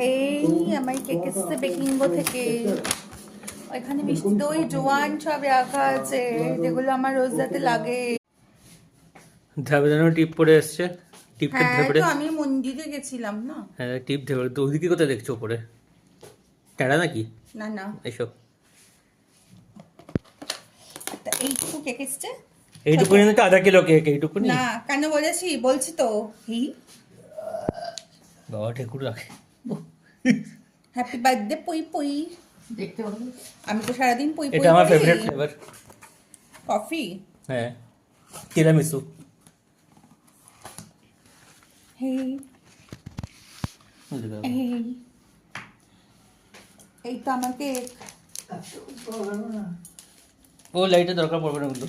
এই আমার কেক এসেছে বেকিংগো থেকে। এখানে মিষ্টি দই জোয়ান সব রাখা আছে, যেগুলো আমার রোজ রাতে লাগে। ধাবে যেন টিপ পরে এসছে, টিপটা ধরে। তো আমি মন্দিরে গেছিলাম না। হ্যাঁ টিপ ধরে। তো ওইদিকে কোথায় দেখছো উপরে? টেরা নাকি? না না, এসব এইটুকু কেক এসছে। এইটুকু না তো আধা কিলো কেক এইটুকু না কেন বলছি তো বাবা ঠেকুর রাখে। হ্যাপি বার্থডে পুই পুই। দেখতে হবে। আমি তো সারাদিন পুই পুই এটা আমার ফেভারিট ফ্লেভার। কফি। হ্যাঁ তিরামিসু। হেই এই তো আমার কেক। ও লাইটের দরকার পড়বে না ওগুলো।